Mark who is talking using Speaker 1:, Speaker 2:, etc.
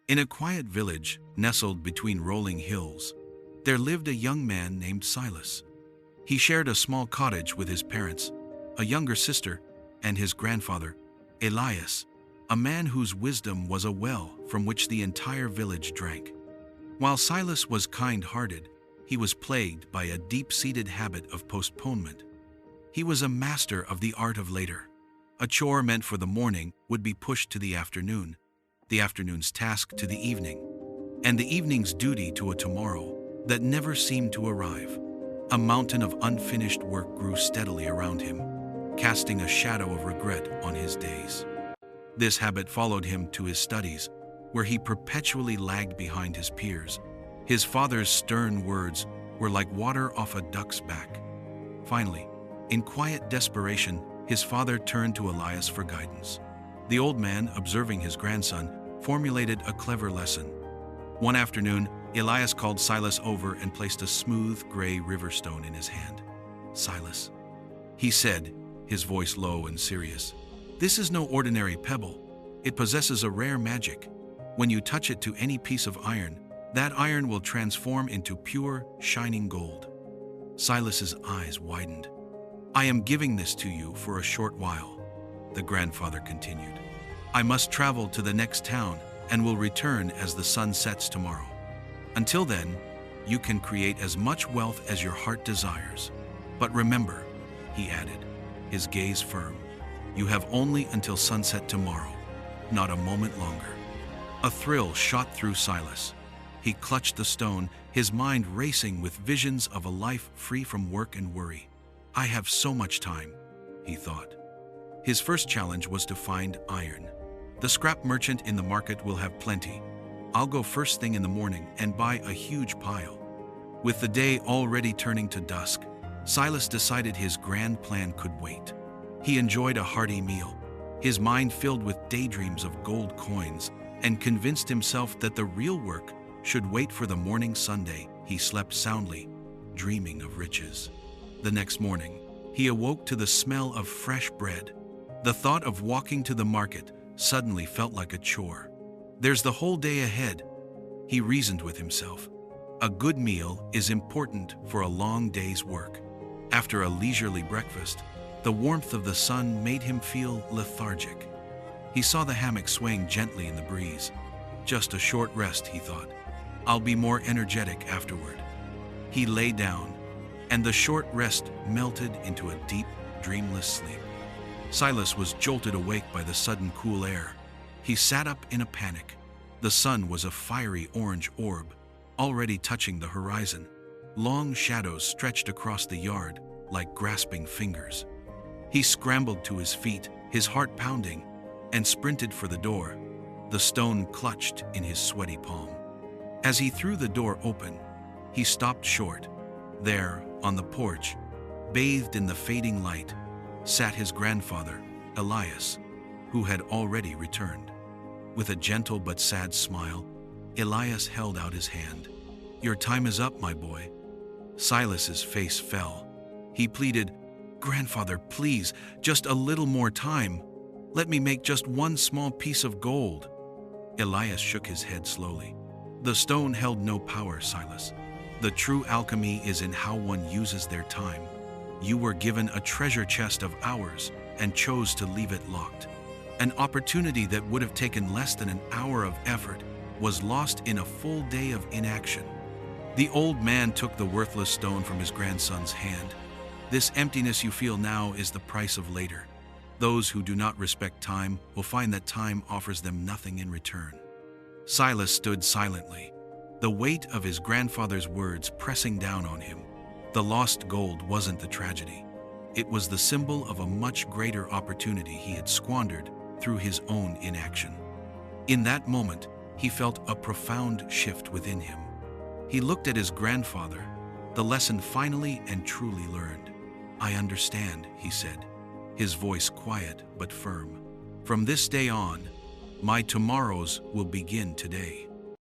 Speaker 1: In a quiet village nestled between rolling hills, there lived a young man named Silas. He shared a small cottage with his parents, a younger sister, and his grandfather, Elias, a man whose wisdom was a well from which the entire village drank. While Silas was kind-hearted, he was plagued by a deep-seated habit of postponement. He was a master of the art of later. A chore meant for the morning would be pushed to the afternoon's task to the evening, and the evening's duty to a tomorrow that never seemed to arrive. A mountain of unfinished work grew steadily around him, casting a shadow of regret on his days. This habit followed him to his studies, where he perpetually lagged behind his peers. His father's stern words were like water off a duck's back. Finally, in quiet desperation, his father turned to Elias for guidance. The old man, observing his grandson, formulated a clever lesson. One afternoon, Elias called Silas over and placed a smooth, gray river stone in his hand. "Silas," he said, his voice low and serious, "this is no ordinary pebble. It possesses a rare magic. When you touch it to any piece of iron, that iron will transform into pure, shining gold." Silas's eyes widened. "I am giving this to you for a short while," the grandfather continued. "I must travel to the next town and will return as the sun sets tomorrow. Until then, you can create as much wealth as your heart desires. But remember," he added, his gaze firm, "you have only until sunset tomorrow, not a moment longer." A thrill shot through Silas. He clutched the stone, his mind racing with visions of a life free from work and worry. "I have so much time," he thought. His first challenge was to find iron. "The scrap merchant in the market will have plenty. I'll go first thing in the morning and buy a huge pile." With the day already turning to dusk, Silas decided his grand plan could wait. He enjoyed a hearty meal, his mind filled with daydreams of gold coins, and convinced himself that the real work should wait for the morning Sunday. He slept soundly, dreaming of riches. The next morning, he awoke to the smell of fresh bread. The thought of walking to the market suddenly felt like a chore. "There's the whole day ahead," he reasoned with himself. "A good meal is important for a long day's work." After a leisurely breakfast, the warmth of the sun made him feel lethargic. He saw the hammock swaying gently in the breeze. "Just a short rest," he thought. "I'll be more energetic afterward." He lay down, and the short rest melted into a deep, dreamless sleep. Silas was jolted awake by the sudden cool air. He sat up in a panic. The sun was a fiery orange orb, already touching the horizon. Long shadows stretched across the yard like grasping fingers. He scrambled to his feet, his heart pounding, and sprinted for the door, the stone clutched in his sweaty palm. As he threw the door open, he stopped short. There, on the porch, bathed in the fading light, sat his grandfather, Elias, who had already returned. With a gentle but sad smile, Elias held out his hand. "Your time is up, my boy." Silas's face fell. He pleaded, "Grandfather, please, just a little more time. Let me make just one small piece of gold." Elias shook his head slowly. "The stone held no power, Silas. The true alchemy is in how one uses their time. You were given a treasure chest of hours and chose to leave it locked. An opportunity that would have taken less than an hour of effort was lost in a full day of inaction." The old man took the worthless stone from his grandson's hand. "This emptiness you feel now is the price of later. Those who do not respect time will find that time offers them nothing in return." Silas stood silently, the weight of his grandfather's words pressing down on him. The lost gold wasn't the tragedy. It was the symbol of a much greater opportunity he had squandered through his own inaction. In that moment, he felt a profound shift within him. He looked at his grandfather, the lesson finally and truly learned. "I understand," he said, his voice quiet but firm. "From this day on, my tomorrows will begin today."